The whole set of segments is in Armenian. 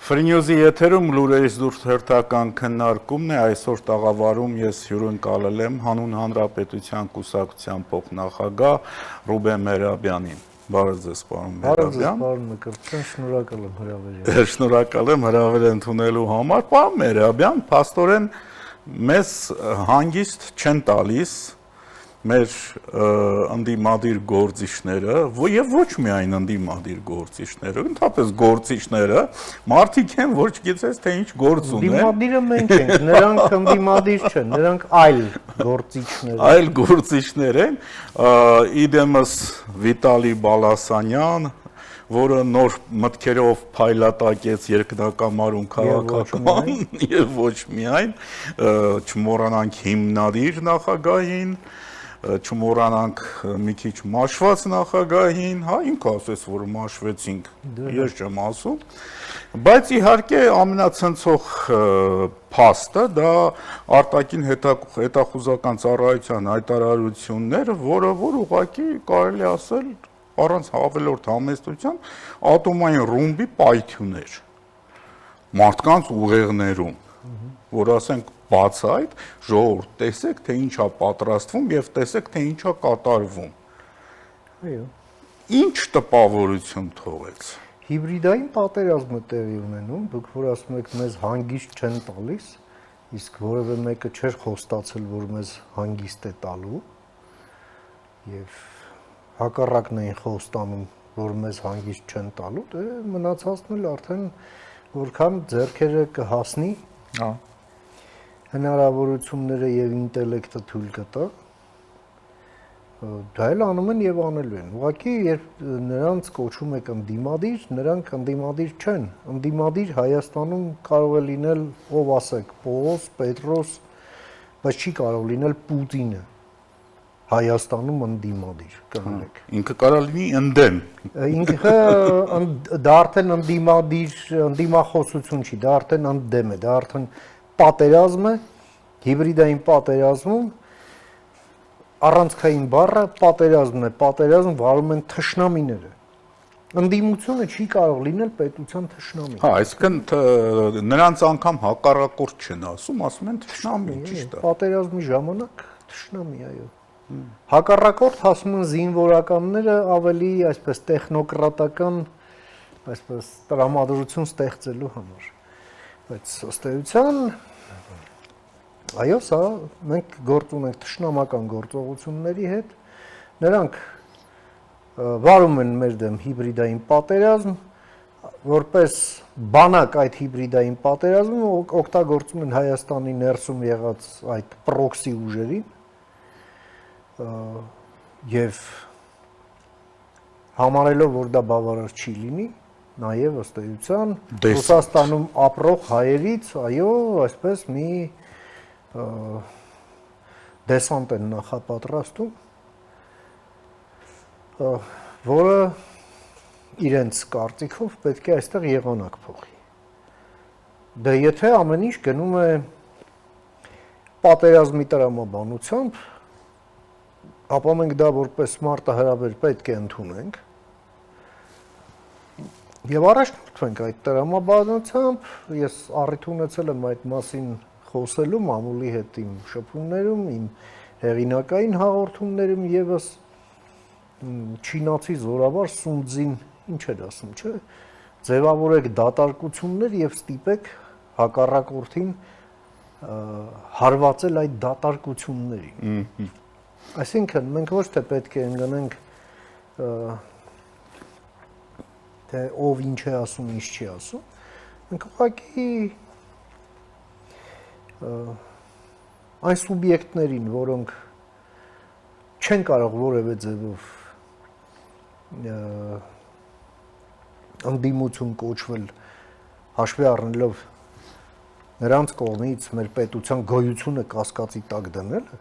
Ֆրինյուզի եթերում լուրերից դուրս հերթական քննարկումն է, այսօր տաղավարում ես հյուրընկալել եմ Հանուն Հանրապետության կուսակցության փոխնախագահ Ռուբեն Մերաբյանին։ Բարև ձեզ, պարոն Մերաբյան։ Բարև ձեզ, պարոն Մկրտչյան, շնորհակալ եմ հրավերի։ Շնորհակալ եմ հրավեր ընդունելու համար։ Պարոն Մերաբյան, փաստորեն մեզ հանգիստ չեն տալիս մեր ընդդիմադիր գործիչները, եւ ոչ միայն ընդդիմադիր գործիչները, ընդհանրապես գործիչները, մարդիկ են, որ չգիտես թե ինչ գործ ունեն։ Ընդդիմադիրը մենք ենք, նրանք ընդդիմադիր չեն, նրանք այլ գործիչներ են։ Այլ գործիչներ են, իդեմս Վիտալի Բալասանյան, որը նոր մտքերով փայլատակեց երկնակամարում քաղաքական եւ ոչ միայն, չմոռանանք հիմնադիր նախագահին, չմոռանանք մի քիչ մաշված նախագահին, հա, ինքը ասես, որ մաշվեցինք, ես չեմ ասում, բայց իհարկե ամենացնցող փաստը դա արտաքին հետախուզական ծառայության հայտարարությունները, որը որ ուղղակի կարելի ասել առանց ավելորդ համեստության ատոմային ռումբի պայթյուններ մարդկանց ուղեղներում, որ ասենք բաց այդ ժողովուրդ տեսեք թե ինչա պատրաստվում եւ տեսեք թե ինչա կատարվում։ Այո։ Ինչ տպավորություն թողեց։ Հիբրիդային պատերազմը տեղի ունենում, դուք որ ասում եք մեզ հանգիստ չեն տալիս, իսկ որևէ մեկը չէր խոստացել, որ մեզ հանգիստ է տալու եւ հակառակն էին խոստանում, որ մեզ հանգիստ չեն տալու, դե մնացածն էլ արդեն որքան ձեռքերը կհասնի, հա, հնարավորությունները եւ ինտելեկտը թույլ կտա, դա էլ անում են եւ անելու են։ Ուղղակի երբ նրանց կոչում եք ընդդիմադիր, նրանք ընդդիմադիր չեն։ Ընդդիմադիր Հայաստանում կարող է լինել, ով ասեք, Պողոս, Պետրոս, բայց չի կարող լինել Պուտինը։ Հայաստանում ընդդիմադիր կլինեք։ Ինքը կարող լինի ընդդեմ։ Ինքը դա արդեն ընդդիմադիր, ընդդիմախոսություն չի, դա արդեն ընդդեմ է, դա արդեն պատերազմ է, հիբրիդային պատերազմում առանցքային բառը պատերազմն է, պատերազմ վարում են թշնամիները։ Ընդդիմությունը չի կարող լինել պետության թշնամի։ Հա, այսինքն նրանց անգամ հակառակորդ չեն ասում են թշնամի, ճիշտ է։ Պատերազմի ժամանակ թշնամի, այո։ Հակառակորդ ասում են զինվորականները ավելի այսպես տեխնոկրատական, այսպես տրամադրություն ստեղծելու համար։ Բայց ըստ էության, այո, սա մենք գործ ունենք թշնամական գործողությունների հետ, նրանք վարում են մեր դեմ հիբրիդային պատերազմ, որպես բանակ այդ հիբրիդային պատերազմում օգտագործում են Հայաստանի ներսում եղած այդ պրոքսի ուժերին եւ համարելով, որ դա բավարար չի լինի, նաև ըստ էության Ռուսաստանում ապրող հայերից, այո, այսպես մի դեսանտ են նախապատրաստում, որը իրենց կարծիքով պետք է այստեղ եղանակ փոխի։ Դե եթե ամեն ինչ գնում է պատերազմի տրամաբանությամբ, ապա մենք դա որպես մարտահրավեր պետք է ընդունենք եւ առաջնորդվենք այդ տրամաբանությամբ, ես առիթ ունեցել եմ այդ մասին խոսելու մամուլի հետ իմ շփումներում, իմ հեղինակային հաղորդումներում եւս չինացի զորավար Սունձին ինչ էր ասում, չէ՞, ձևավորեք դատարկություններ եւ ստիպեք հակառակորդին հարվածել այդ դատարկություններին։ Այսինքն մենք ոչ թե պետք է ընկնենք թե ով ինչ է ասում, ինչ չի ասում, մենք ուղղակի այն սուբյեկտներին, որոնք չեն կարող որևէ ձևով ընդդիմություն կոչվել հաշվի առնելով նրանց կողմից մեր պետության գոյությունը կասկածի տակ դնելը,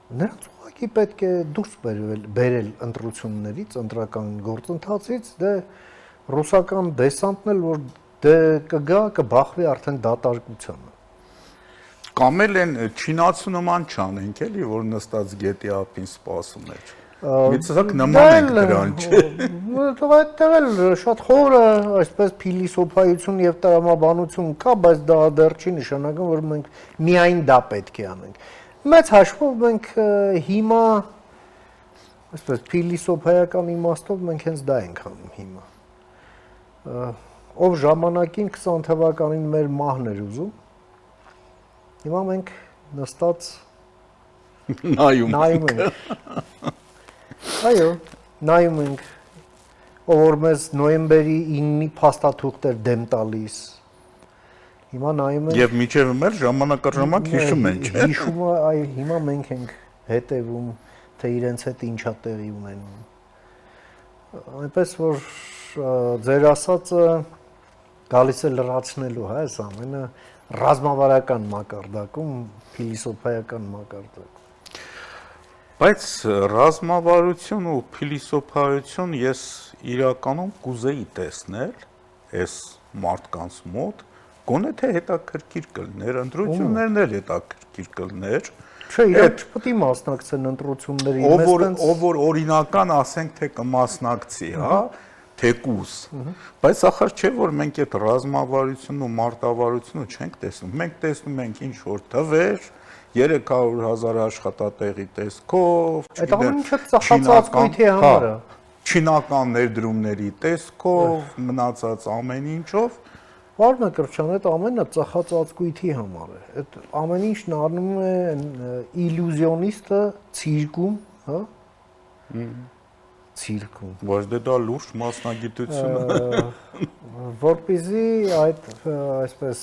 նրանց ուղղակի պետք է դուրս բերել ընտրություններից, ընտրական գործընթացից, դե ռուսական դեսանտն էլ որ դե կգա, կբախվի արդեն դատարկությանը։ Կամ էլ են չինացու նման չանենք էլի, որ նստած գետի ափին սպասում էր։ Միցակ նման ենք դրան, չէ։ Այդտեղ էլ շատ խորը, այսպես փիլիսոփայություն եւ տրամաբանություն կա, բայց դա դեռ չի նշանակում, որ մենք միայն դա պետք է անենք։ Մեծ հաշվով մենք հիմա այսպես փիլիսոփայական իմաստով մենք հենց դա ենք անում հիմա։ Ով ժամանակին 20 թվականին մեր մահն էր ուզում, հիմա մենք նստած նայում ենք։ Այո, նայում ենք, ով որ մեզ նոյեմբերի 9-ի փաստաթուղթ էր դեմ տալիս։ Հիմա նայում ենք։ Եվ միջև մեր ժամանակառժամանակ հիշում են, չէ՞։ Հիշումը, այ հիմա մենք ենք հետևում, թե իրենց հետ ինչա տեղի ունենում։ Այնպես որ ձեր ասածը գալիս է լրացնելու, հա, այս ամենը ռազմավարական մակարդակում, փիլիսոփայական մակարդակում։ Բայց ռազմավարություն ու փիլիսոփայություն ես իրականում կուզեի տեսնել այս մարդկանց մոտ, գոնե թե հետաքրքիր կլներ, ընտրություններն էլ հետաքրքիր կլներ։ Չէ, իրենք չպետք է մասնակցեն ընտրությունների, ով որ օրինական ասենք թե կմասնակցի, հա, թեկուս։ Բայց ախր չէ որ մենք այդ ռազմավարությունն ու մարտավարությունը չենք տեսնում։ Մենք տեսնում ենք ինչ որ թվեր, 300,000 աշխատատեղի տեսքով, չգիտեմ, ծախսածկույթի համարը, չինական ներդրումների տեսքով, մնացած ամեն ինչով։ Վարդան Կրչյան, այդ ամենը ծախածածկույթի համար է։ Այդ ամեն ինչն առնում է իլյուզիոնիստը ցիրկում, հա։ Ցիրկում։ Բայց դե դա լուրջ մասնագիտություն է։ Որպեսզի այդ այսպես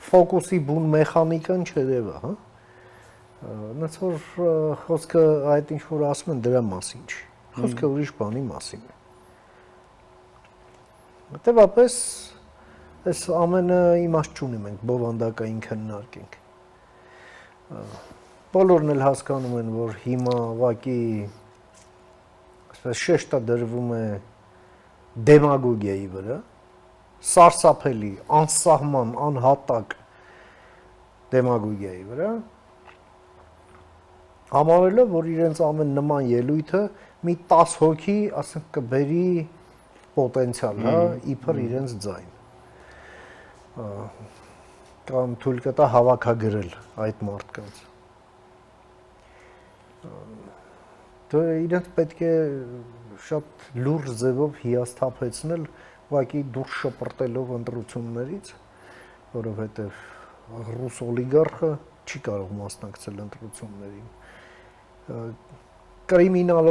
ֆոկուսի բուն մեխանիկան չերևա, հա։ Ոնց որ խոսքը այդ ինչ որ ասում են դրա մասին չի։ Խոսքը ուրիշ բանի մասին է։ Հետևաբար այս ամենը իմաստ չունի, մենք բովանդակային քննարկենք։ Բոլորն էլ հասկանում են, որ հիմա ուղղակի այսպես շեշտը դրվում է դեմագոգիայի վրա, սարսափելի, անսահման, անհատակ դեմագոգիայի վրա, համարելով, որ իրենց ամեն նման ելույթը մի 10 հոգի, ասենք, կբերի պոտենցիալ, հա, իբր իրենց ձայն։ Կամ թույլ կտա հավաքագրել այդ մարդկանց։ Դե իրենց պետք է շատ լուրջ ձևով հիասթափեցնել, ուղղակի դուրս շպրտելով ընտրություններից, որովհետև ռուս օլիգարխը չի կարող մասնակցել ընտրություններին։ Կրիմինալ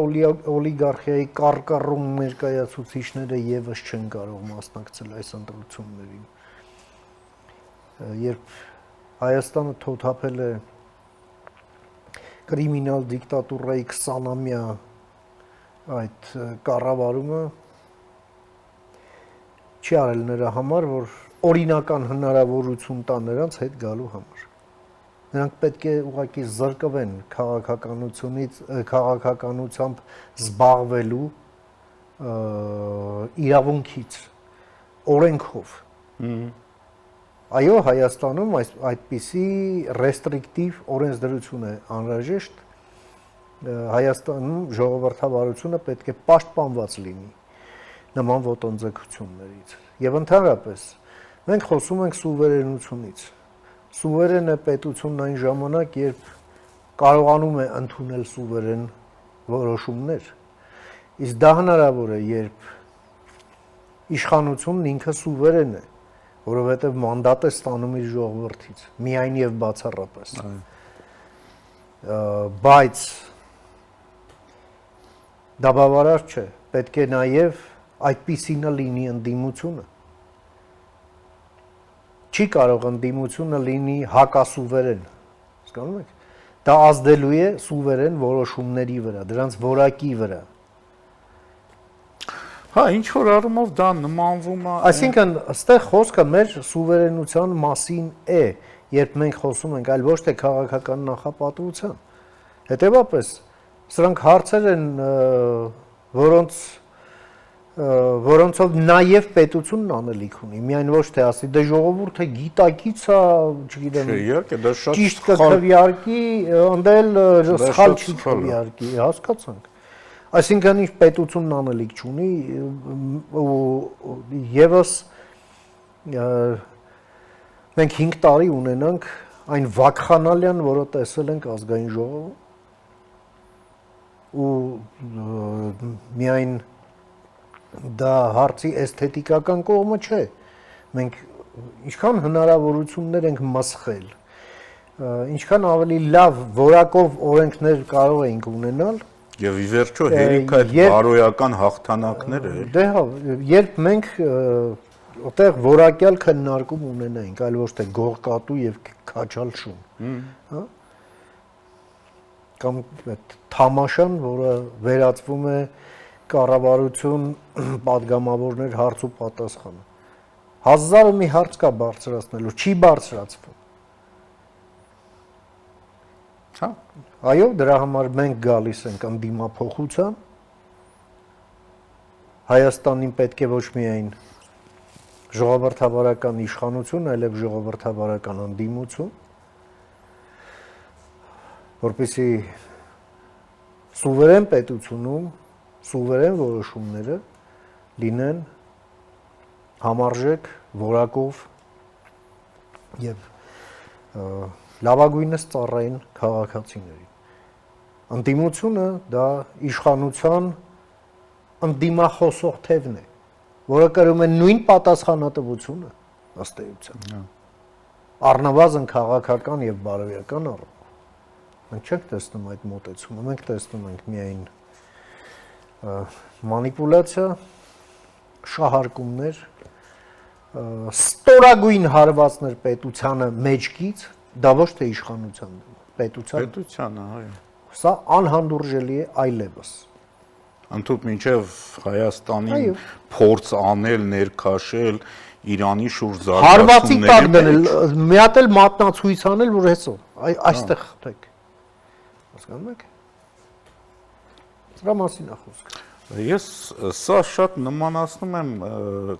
օլիգարխիայի կարկառուն ներկայացուցիչները եւս չեն կարող մասնակցել այս ընտրություններին։ Երբ Հայաստանը թոթափել է կրիմինալ դիկտատուրայի 20-ամյա այդ կառավարումը, չի արել նրա համար, որ օրինական հնարավորություն տա նրանց հետ գալու համար։ Նրանք պետք է ուղղակի զրկվեն քաղաքականությամբ զբաղվելու իրավունքից, օրենքով։ Այո, Հայաստանում այդպիսի ռեստրիկտիվ օրենսդրություն է անհրաժեշտ, Հայաստանում ժողովրդավարությունը պետք է պաշտպանված լինի նման ոտնձգություններից։ Եվ ընդհանրապես մենք խոսում ենք սուվերենությունից։ Սուվերեն է պետությունն այն ժամանակ, երբ կարողանում է ընդունել սուվերեն որոշումներ։ Իսկ դա հնարավոր է, երբ իշխանությունն ինքը սուվերեն է, որովհետև մանդատ է ստանում իր ժողովրդից, միայն եւ բացառապես։ Բայց դա բավարար չէ, պետք է նաեւ այդպիսինը լինի ընդդիմությունը։ Չի կարող ընդդիմությունը լինի հակասուվերեն, հասկանում եք։ Դա ազդելու է սուվերեն որոշումների վրա, դրանց որակի վրա։ Հա, ինչ որ առումով դա նմանվում է։ Այսինքն, այստեղ խոսքը մեր սուվերենության մասին է, երբ մենք խոսում ենք, այլ ոչ թե քաղաքական նախապատվության։ Հետևաբար, սրանք հարցեր են, որոնցով նաև պետությունն անելիք ունի, միայն ոչ թե ասի, դե ժողովուրդը գիտակից է, չգիտեմ, իհարկե, դա շատ ճիշտ կքվեարկի, ընդել սխալ չի քվեարկի, հասկացանք։ Այսինքն ինչ պետությունն անելիք չունի ու եւս մենք 5 տարի ունենանք այն վակխանալյան, որը տեսել ենք ազգային ժողովում ու միայն դա հարցի էսթետիկական կողմը չէ։ Մենք ինչքան հնարավորություններ ենք մսխել, ինչքան ավելի լավ որակով օրենքներ կարող ենք ունենալ, եւ ի վերջո հերիք այդ բարոյական հաղթանակները դե հա, երբ մենք այդտեղ որակյալ քննարկում ունենայինք, այլ ոչ թե գողկատու եւ քաչալ շուն, հա? Կամ այդ թամաշան, որը վերածվում է կառավարություն падգամավորներ հարց ու պատասխան։ 1000 մի հարց կա բարձրացնելու, չի բարձրացվում։ Հա, Այո, դրա համար մենք գալիս ենք անդիմափոխության։ Հայաստանին պետք է ոչ միայն ժողովրդավարական իշխանություն, այլև ժողովրդավարական անդիմություն, որպեսզի սուվերեն պետությունում սուվերեն որոշումները լինեն համարժեք, որակով եւ լավագույնս ծառային քաղաքացիներին։ Անդիմությունը դա իշխանության անդիմախոսող թևն է, որը կրում է նույն պատասխանատվությունը ըստ էության։ Առնվազն քաղաքական եւ բարոյական առումով։ Մենք չենք տեսնում այդ մոտեցումը, մենք տեսնում ենք միայն մանիպուլյացիա, շահարկումներ, ստորագույն հարվածներ պետությանը մեջքից, դա ոչ թե իշխանության, պետությանը, այո։ Սա անհանդուրժելի է այլևս։ Ընդհանուր մինչև Հայաստանի փորձ անել, ներքաշել Իրանի շուրջ հարվածի տակ դնել, մի հատ էլ մատնացույց անել, որ հեսո, այստեղ խփեք։ Հասկանում եք։ Սրա մասին է խոսքը։ Ես սա շատ նմանացնում եմ,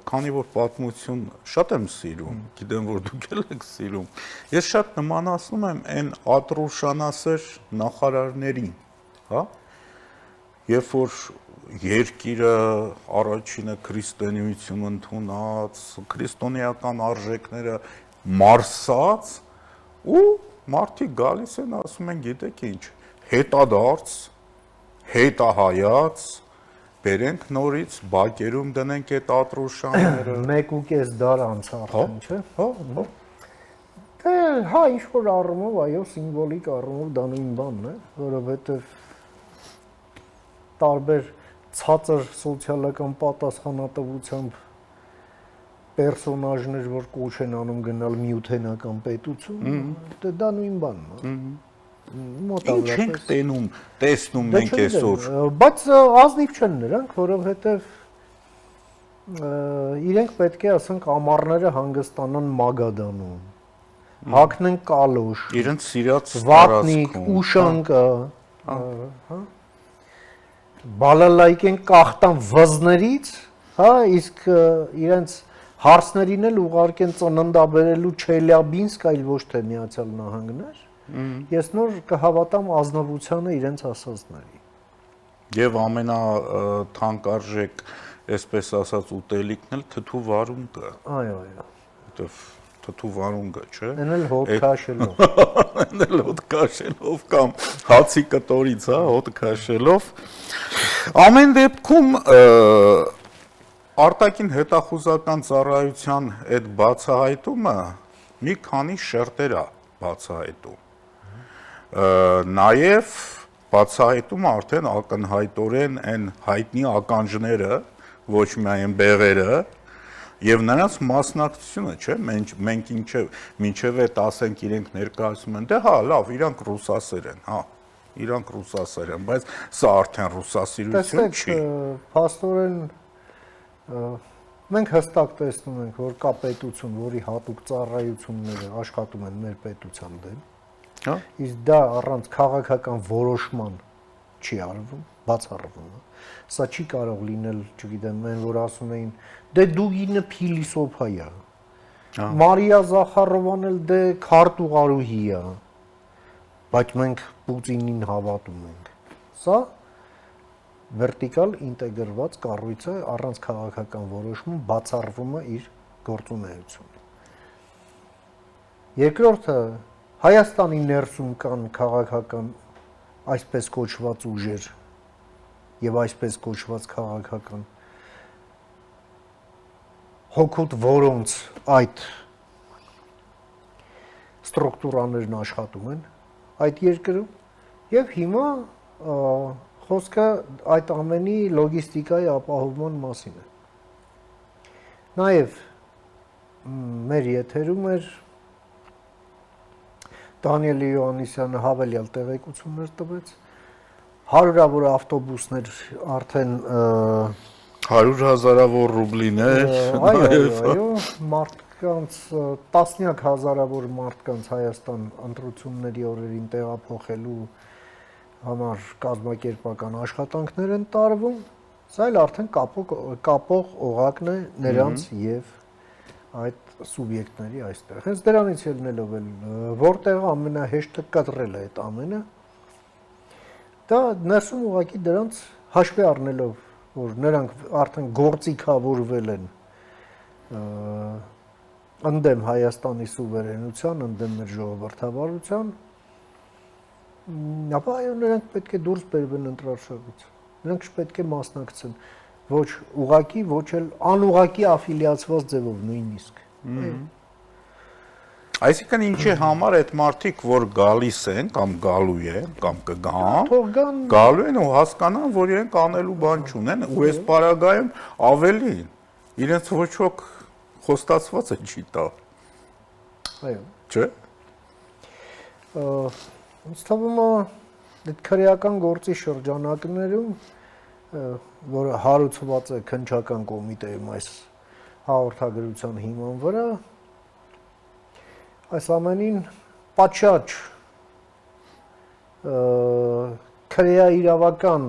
քանի որ պատմություն շատ եմ սիրում, գիտեմ որ դուք էլ եք սիրում։ Ես շատ նմանացնում եմ այն Ատրուշանասեր նախարարներին, հա։ Երբ որ երկիրը առաջինը քրիստոնեություն ընդունած, քրիստոնեական արժեքները մարսած ու մարդիկ գալիս են ասում են, գիտեք ինչ, հետադարձ, հետահայաց, բերենք նորից բակերում դնենք այդ Ատրուշանները 1.5 դար անց արդեն, չէ՞։ Հա։ Դե հա ինչ որ առումով, այո, սիմվոլիկ առումով դա նույն բանն է, որովհետև տարբեր ցածր սոցիալական պատասխանատվությամբ պերսոնաժներ, որ կոչ են անում գնալ միութենական պետություն, դե դա նույն բանն է։ Ինչ ենք տեսնում մենք այսօր։ Բայց ազնիվ չեն նրանք, որովհետև իրենք պետք է ասենք ամառները հանգստանան Մագադանում, հագնեն կալոշ, իրենց սիրած վատնիկ, ուշանկը, հա, բալալայկեն կախտան վզներից, հա, իսկ իրենց հարցներին էլ ուղարկեն ծննդաբերելու Չելյաբինսկ, այլ ոչ թե Միացյալ Նահանգներ։ Ես նոր կհավատամ ազնվությանը իրենց ասածների։ Եվ ամենաթանկարժեք, այսպես ասած, ուտելիքն էլ թթու վարունգը։ Այո, այո։ Որտեվ թթու վարունգը, չէ։ Էն էլ հոտ քաշելով։ Էն էլ հոտ քաշելով կամ հացի կտորից, հա, հոտ քաշելով։ Ամեն դեպքում արտաքին հետախուզական ծառայության այդ բացահայտումը մի քանի շերտեր է բացահայտում։ Նաև բացահայտում արդեն ակնհայտորեն այն հայտնի ականջները, ոչ միայն բեղերը, եւ նրանց մասնակցությունը, չէ, մենք ինչեւ է 10 իրենք ներկայացում են, դե հա, լավ, իրանք ռուսասեր են, հա, իրանք ռուսասեր են, բայց սա արդեն ռուսասիրություն չի։ Փաստորեն մենք հստակ տեսնում ենք, որ կա պետություն, որի հատուկ ծառայությունները աշխատում են մեր պետության դեմ։ Հա։ Իսկ դա առանց քաղաքական որոշման չի արվում, բացառվում է։ Սա չի կարող լինել, չգիտեմ, այն որ ասում էին, դե դու ինը փիլիսոփա է։ Մարիա Զախարովան էլ դե քարտուղարուհի է։ Բայց մենք Պուտինին հավատում ենք։ Սա վերտիկալ ինտեգրված կառույցը առանց քաղաքական որոշում բացառվում է իր գործունեությունը։ Երկրորդը Հայաստանի ներսում կան քաղաքական այսպես կոչված ուժեր եւ այսպես կոչված քաղաքական հոգուտ որոնց այդ ստրուկտուրաներն աշխատում են այդ երկրում եւ հիմա խոսքը այդ ամենի լոգիստիկայի ապահովման մասին է։ Նաեւ մեր եթերում էր Դանիել Յոհաննիսյանը հավելյալ տեղեկություններ տվեց, հարյուրավոր ավտոբուսներ արդեն 100,000-ավոր ռուբլիներ, այո, մարդկանց տասնյակ հազարավոր մարդկանց Հայաստան ընտրությունների օրերին տեղափոխելու համար կազմակերպական աշխատանքներ են տարվում, սա էլ արդեն կապող օղակն է նրանց եւ այդ սուբյեկտների այստեղ։ Հենց դրանից ելնելով էլ որտեղ ամենահեշտը կտրել է այդ ամենը, դա ներսում ուղղակի դրանց հաշվի առնելով, որ նրանք արդեն գործիքավորվել են ընդդեմ Հայաստանի սուվերենության, ընդդեմ մեր ժողովրդավարության, ապա այո նրանք պետք է դուրս բերվեն ընտրարշավից։ Նրանք չպետք է մասնակցեն ոչ ուղղակի, ոչ էլ անուղղակի աֆիլիացված ձևով նույնիսկ։ Այսինքն ինչի համար այդ մարդիկ, որ գալիս են կամ գալու են կամ կգան, գալու են ու հասկանան, որ իրենք անելու բան չունեն, ու այս պարագայում ավելին իրենց ոչ ոք խոստացված է չի տա։ Այո։ Չէ՞։ Ինձ թվում է այդ քրեական գործի շրջանակներում, որը հարուցված է քննչական կոմիտեում այս հաղորդագրության հիման վրա, այս ամենին պատշաճ քրեաիրավական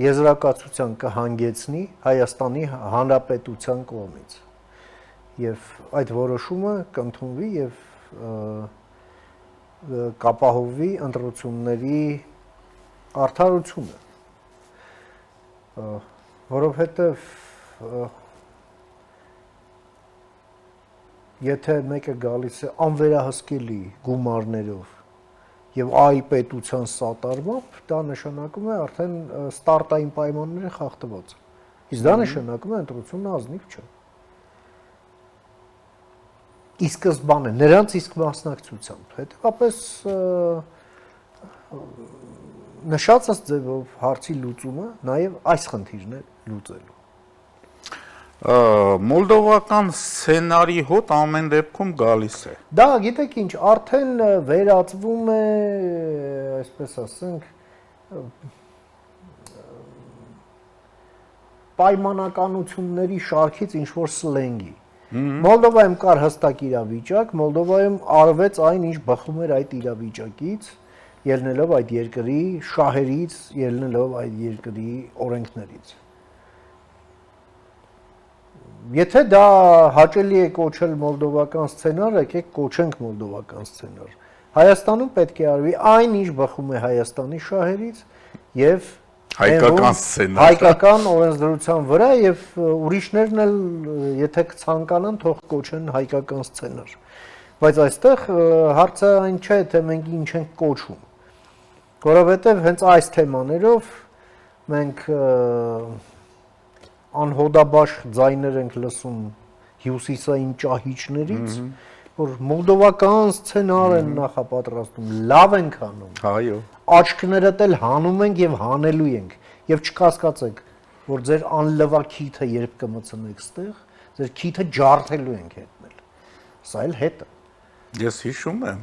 եզրակացության կհանգեցնի Հայաստանի Հանրապետության կողմից եւ այդ որոշումը կընդունվի եւ կապահովվի ընտրությունների արդարությունը, որովհետեւ եթե մեկը գալիս է անվերահսկելի գումարներով եւ այ պետության սատարմամբ, դա նշանակում է արդեն ստարտային պայմանները խախտված։ Իսկ դա նշանակում է ընտրությունը ազնիվ չէ։ Ի սկզբանե նրանց իսկ մասնակցությամբ, հետեւապես նշածած ձևով հարցի լուծումը նաեւ այս խնդիրն է լուծելու։ Մոլդովական սցենարի հոտ ամեն դեպքում գալիս է։ Դա գիտեք ինչ, արդեն վերածվում է, այսպես ասենք, պայմանականությունների շարքից ինչ որ սլենգի։ Մոլդովայում կար հստակ իրավիճակ, Մոլդովայում արվեց այն, ինչ բխում էր այդ իրավիճակից, ելնելով այդ երկրի շահերից, ելնելով այդ երկրի օրենքներից։ Եթե դա հաճելի է կոչել մոլդովական սցենար, եկեք կոչենք մոլդովական սցենար։ Հայաստանում պետք է արվի այն, ինչ բխում է Հայաստանի շահերից եւ հայկական սցենար, հայկական օրենսդրության վրա եւ ուրիշներն էլ եթե կցանկանան, թող կոչեն հայկական սցենար։ Բայց այստեղ հարցը այն չէ, թե մենք ինչ ենք կոչում, որովհետեւ հենց այս թեմաներով մենք անհոդաբաշխ ձայներ ենք լսում հյուսիսային ճահիճներից, որ մոլդովական սցենար են նախապատրաստում, լավ ենք անում։ Այո։ Աչքներդ էլ հանում ենք եւ հանելու ենք եւ չկասկածեք, որ ձեր անլվաքիթը երբ կմցնեք ստեղ, ձեր քիթը ջարդելու ենք հետնել։ Սա էլ հետը։ Ես հիշում եմ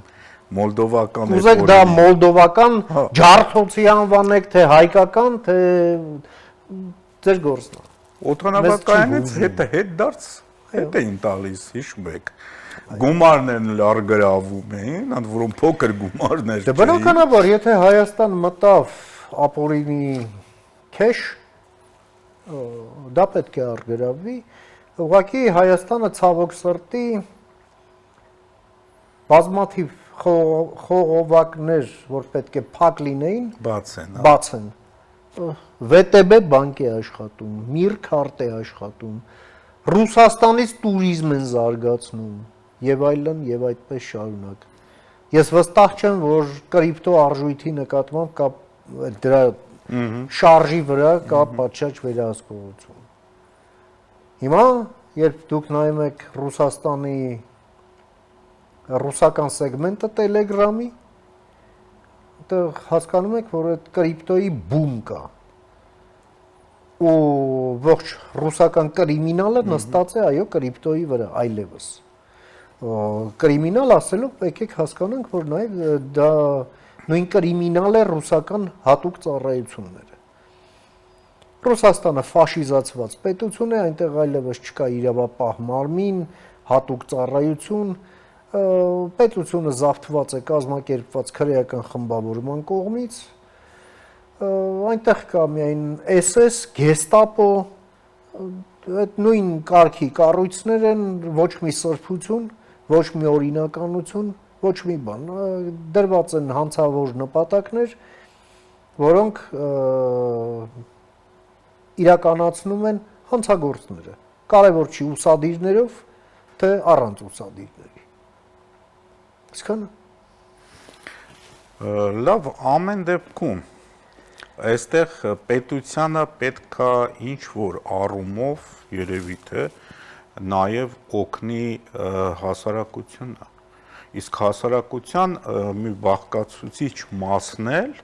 մոլդովական Ուզեք դա մոլդովական ջարդոցի անվանեք, թե հայկական, թե ձեր գործն է։ Օդանավակայանից հետ դարձ հետ էին տալիս, հիշում եք։ Գումարներն լարգրավում էին, ընդ որում փոքր գումարներ չէին։ Դե բնականաբար, եթե Հայաստան մտավ ապօրինի քեշ, դա պետք է արգրավվի, ուղղակի Հայաստանը ցավոք սրտի բազմաթիվ խողովակներ, որ պետք է փակ լինեին, բաց են։ բաց են։ VTB բանկ է աշխատում, Mir քարտ է աշխատում, Ռուսաստանից туриզմ են զարգացնում եւ այլն եւ այդպես շարունակ։ Ես վստահ չեմ, որ կրիպտո արժույթի նկատմամբ կա դրա շարժի վրա կա պատշաճ վերահսկողություն։ Հիմա երբ դուք նայում եք Ռուսաստանի ռուսական սեգմենտը Telegram-ի, այդտեղ հասկանում եք, որ այդ կրիպտոյի բում կա։ Ու ողջ ռուսական կրիմինալը նստած է այո կրիպտոյի վրա այլևս։ Կրիմինալ ասելով եկեք հասկանանք, որ նաև դա նույն կրիմինալ է ռուսական հատուկ ծառայությունները։ Ռուսաստանը ֆաշիզացված պետություն է, այնտեղ այլևս չկա իրավապահ մարմին, հատուկ ծառայություն, պետությունը զավթված է կազմակերպված քրեական խմբավորման կողմից, այնտեղ կա միայն SS, Գեստապո, այդ նույն կարգի կառույցներ են, ոչ մի սրբություն, ոչ մի օրինականություն, ոչ մի բան, դրված են հանցավոր նպատակներ, որոնք իրականացնում են հանցագործները, կարևոր չի ուսադիրներով, թե առանց ուսադիրների։ Իսկան։ Լավ, ամեն դեպքում այստեղ պետությանը պետքա ինչ որ առումով երևի թե նաև օգնի հասարակությունը։ Իսկ հասարակության մի բաղկացուցիչ մասն էլ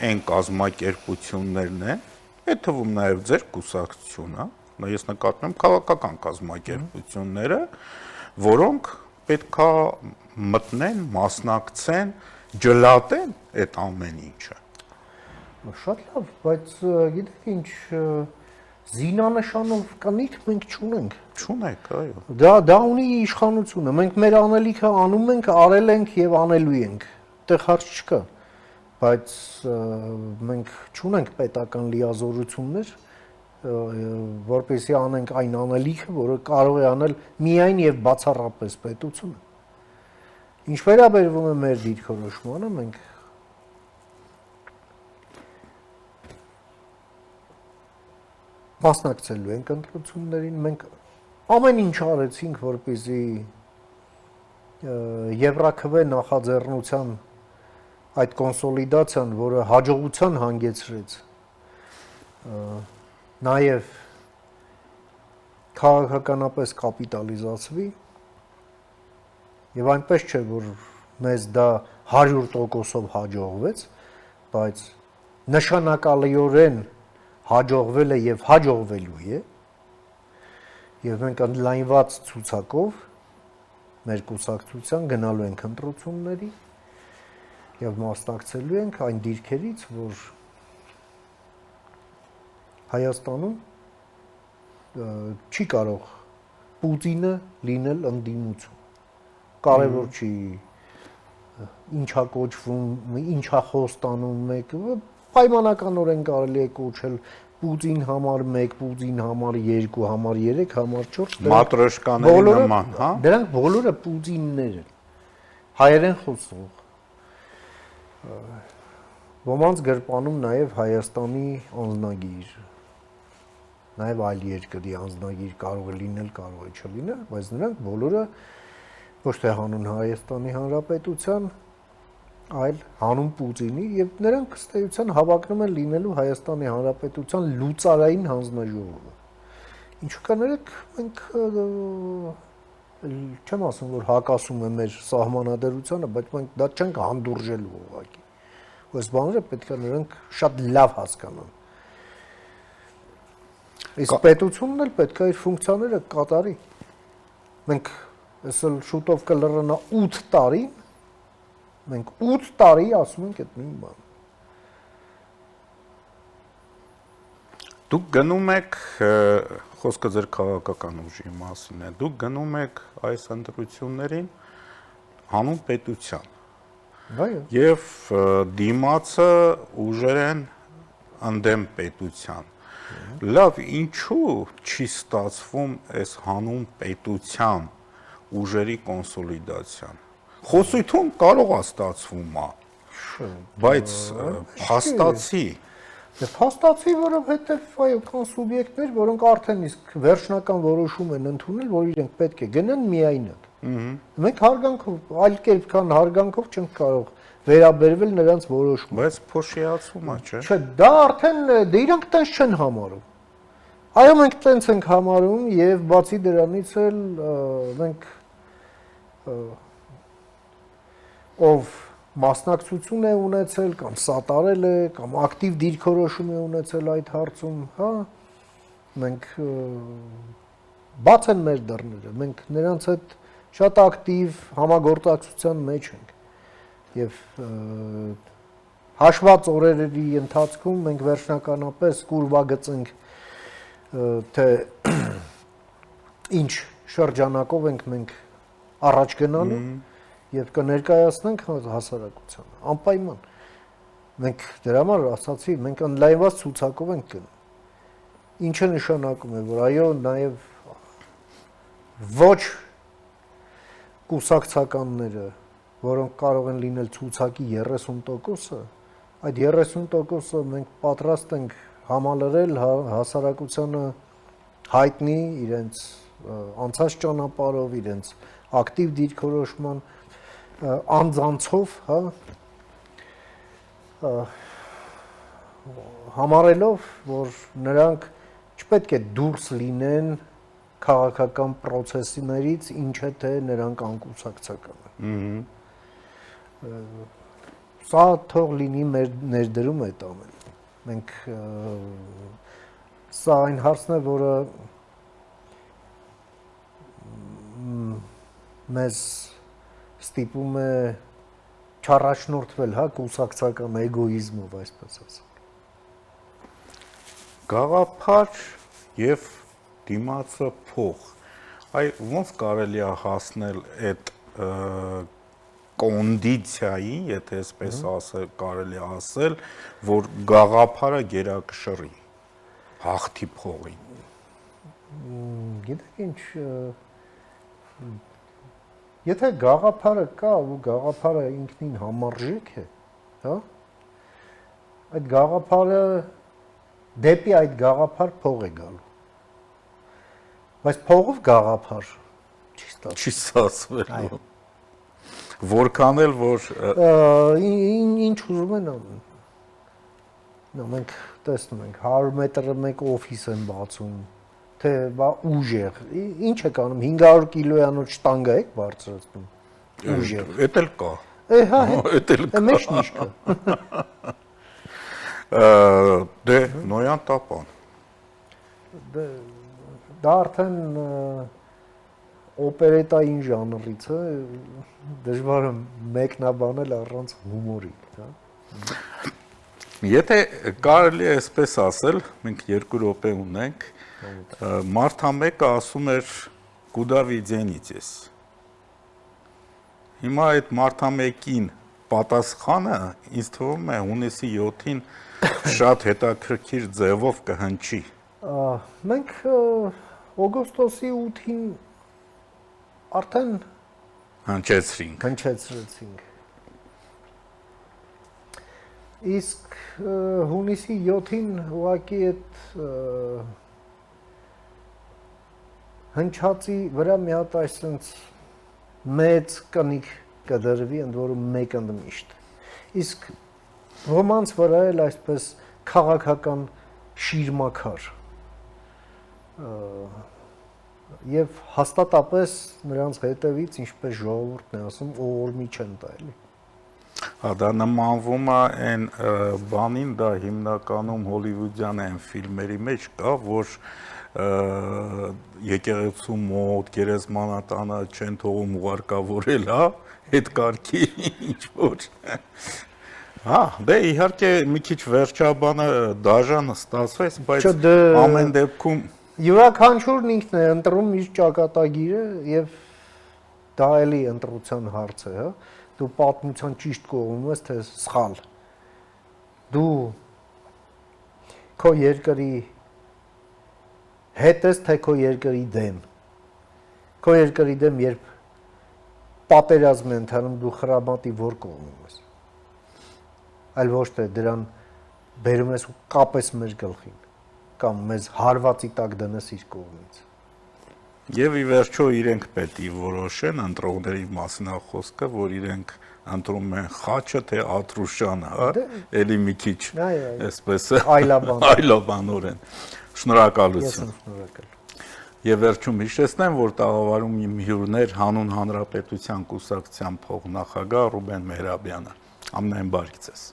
այն կազմակերպություններն են, այդ թվում նաև ձեր կուսակցությունը, ես նկատում եմ քաղաքական կազմակերպությունները, որոնք պետքա մտնեն, մասնակցեն, ջլատեն այդ ամեն ինչը։ Շատ լավ, բայց գիտեք ինչ զինանշանով կնիք մենք չունենք։ Չունեք, այո։ Դա ունի իշխանությունը։ Մենք մեր անելիքը անում ենք, արել ենք եւ անելու ենք։ Այդտեղ հարց չկա։ Բայց մենք չունենք պետական լիազորություններ, որպեսզի անենք այն անելիքը, որը կարող է անել միայն եւ բացառապես պետությունը։ Ինչ վերաբերվում է մեր դիրքորոշմանը, մենք մասնակցելու ենք ընտրություններին, մենք ամեն ինչ արեցինք, որպեսզի Եվրաքվե նախաձեռնության այդ կոնսոլիդացիան, որը հաջողության հանգեցրեց, նաև քաղաքականապես կապիտալիզացվի, եւ այնպես չէ, որ մեզ դա 100%-ով հաջողվեց, բայց նշանակալիորեն հաջողվել է եւ հաջողվելու է, եւ մենք ընդլայնված ցուցակով մեր կուսակցության գնալու ենք ընտրությունների եւ մասնակցելու ենք այն դիրքերից, որ Հայաստանում չի կարող Պուտինը լինել ընդդիմություն։ Կարևոր չի ինչա կոչվում, ինչա խոստանում մեկ, պայմանականորեն կարելի է կոչել Պուտին համար 1, Պուտին համար 2, համար 3, համար 4։ Մատրոշկաների նման, հա։ Դրանք բոլորը Պուտիններ են։ Հայերեն խոսող։ Ոմանց գրպանում նաև Հայաստանի անձնագիր, նաև այլ երկրի անձնագիր կարող է լինել, կարող է չլինել, բայց նրանք բոլորը ոչ թե հանուն Հայաստանի Հանրապետության, այլ հանուն Պուտինի եւ նրանք ըստ էության հավակնում են լինելու Հայաստանի Հանրապետության լուծարային հանձնաժողովը։ Ինչու կաներեք մենք չեմ ասում որ հակասում է մեր սահմանադրությանը, բայց մենք դա չենք հանդուրժելու ուղղակի։ Այս բաները պետք է նրանք շատ լավ հասկանան։ Իսկ պետությունն էլ պետք է իր ֆունկցիաները կատարի։ Մենք այսօր շուտով կլռնա 8 տարի, մենք 8 տարի ասում ենք այդ նույն բանը։ Դուք գնում եք, խոսքը ձեր քաղաքական ուժի մասին է, դուք գնում եք այս ընտրություններին հանուն պետության։ Այո։ Եվ դիմացը ուժեր են ընդդեմ պետության։ Լավ, ինչու չի ստացվում այս հանուն պետության ուժերի կոնսոլիդացիան։ Խոսույթում կարող է ստացվում, բայց փաստացի Դե փաստացի, որովհետև այո, կան սուբյեկտներ, որոնք արդեն իսկ վերջնական որոշում են ընդունել, որ իրենք պետք է գնան միայնակ։ Մենք հարգանքով, այլ կերպ քան հարգանքով չենք կարող վերաբերվել նրանց որոշմանը։ Բայց փոշիացում է, չէ՞։ Չէ, դա արդեն դե իրանք տենց չեն համարում։ Այո, մենք տենց ենք համարում եւ բացի դրանից էլ մենք ով մասնակցություն է ունեցել կամ սատարել է կամ ակտիվ դիրքորոշում է ունեցել այդ հարցում, հա, մենք բաց են մեր դռները, մենք նրանց հետ շատ ակտիվ համագործակցության մեջ ենք եւ հաշված օրերի ընթացքում մենք վերջնականապես կուրվագծենք թե ինչ շրջանակով ենք մենք առաջ գնալու եւ կներկայացնենք հասարակությանը անպայման մենք դրա համար ասացի մենք օնլայնված ցուցակով ենք գնում ինչը նշանակում է որ այո նաեւ ոչ կուսակցականները որոնք կարող են լինել ցուցակի 30%-ը այդ 30%-ը մենք պատրաստ ենք համալրել հասարակությանը հայտնի իրենց անցած ճանապարհով իրենց ակտիվ դիրքորոշման անձանցով, հա, համարելով, որ նրանք չպետք է դուրս լինեն քաղաքական process-ներից, ինչ է թե նրանք անկուսակցական են։ Սա թող լինի մեր ներդրում այդ ամենը։ Մենք սա այն հարցն է, որը մեզ ստիպում է չառաջնորդվել, հա, կուսակցական էգոիզմով, այսպես ասենք։ Գաղափար եւ դիմացը փող։ Այ ոնց կարելի է հասնել այդ կոնդիցիային, եթե այսպես ասել, կարելի է ասել, որ գաղափարը գերակշռի հաղթի փողին։ Գիտեք ինչ, եթե գաղափարը կա ու գաղափարը ինքնին համարժեք է, հա, այդ գաղափարը դեպի այդ գաղափար փող է գալու։ Բայց փողով գաղափար չի ստացվելու։ Որքան էլ որ ինչ ուզում են անում։ Նա մենք տեսնում ենք 100 մետրը մեկ օֆիս են բացում, թե բա ուժեղ, ինչ է կանում 500 կիլոյանոց շտանգա եք բարձրացնում։ Ուժեղ։ Էդ էլ կա։ Հա, էդ էլ կա։ Մեջ ինչ կա։ Դե նոյան տապան։ Դա արդեն օպերետային ժանրից է, դժվար է մեկնաբանել առանց հումորի, հա։ Եթե կարելի է այսպես ասել, մենք 2 րոպե ունենք, մարդամեկը ասում էր «Կուդա վիդենիցես»։ Հիմա այդ մարդամեկին պատասխանը ինձ թվում է հունիսի 7-ին շատ հետաքրքիր ձևով կհնչի։ Մենք օգոստոսի 8-ին արդեն հնչեցրեցինք։ Իսկ հունիսի 7-ին ուղղակի այդ հնչածի վրա մի հատ այսպես մեծ կնիկ կդրվի, ընդ որում մեկ ընդմիշտ։ Իսկ ոմանց վրա էլ այսպես քաղաքական շիրմաքար եւ հաստատապես նրանց հետևից, ինչպես ժողովուրդն է ասում, օորմի չեն տալի։ Հա դա նմանվում է այն բանին, դա հիմնականում հոլիվուդյան այն ֆիլմերի մեջ կա, որ եկեղեցու մոտ գերեզմանատանը չեն թողում ուղարկավորել, հա, այդ կարգի ինչ որ։ Հա, դե իհարկե մի քիչ վերջաբանը դաժան ստացվեց, բայց ամեն դեպքում յուրաքանչյուրն ինքն է ընտրում իր ճակատագիրը եւ դա էլի ընտրության հարց է, հա։ Դու պատմության ճիշտ կողմում ես, թե սխալ։ Դու քո երկրի հետ ես, թե քո երկրի դեմ։ Քո երկրի դեմ երբ պատերազմ է ընթանում, դու խրամատի որ կողմում ես։ Այլ ոչ թե դրան բերում ես ու կապես մեր գլխին կամ մեզ հարվածի տակ դնես իր կողմից։ Եվ ի վերջո իրենք պետք է որոշեն ընտրողների մասին խոսքը, որ իրենք ընտրում են խաչը թե Աթրուշյանը, հա, էլի մի քիչ այսպես այլաբանորեն։ Շնորհակալություն։ Ես շնորհակալ։ Եվ վերջում հիշեցնեմ, որ տաղավարում իմ հյուրներ Հանուն Հանրապետության կուսակցության փոխնախագահ Ռուբեն Մեհրաբյանը։ Ամեն բարիք ձեզ։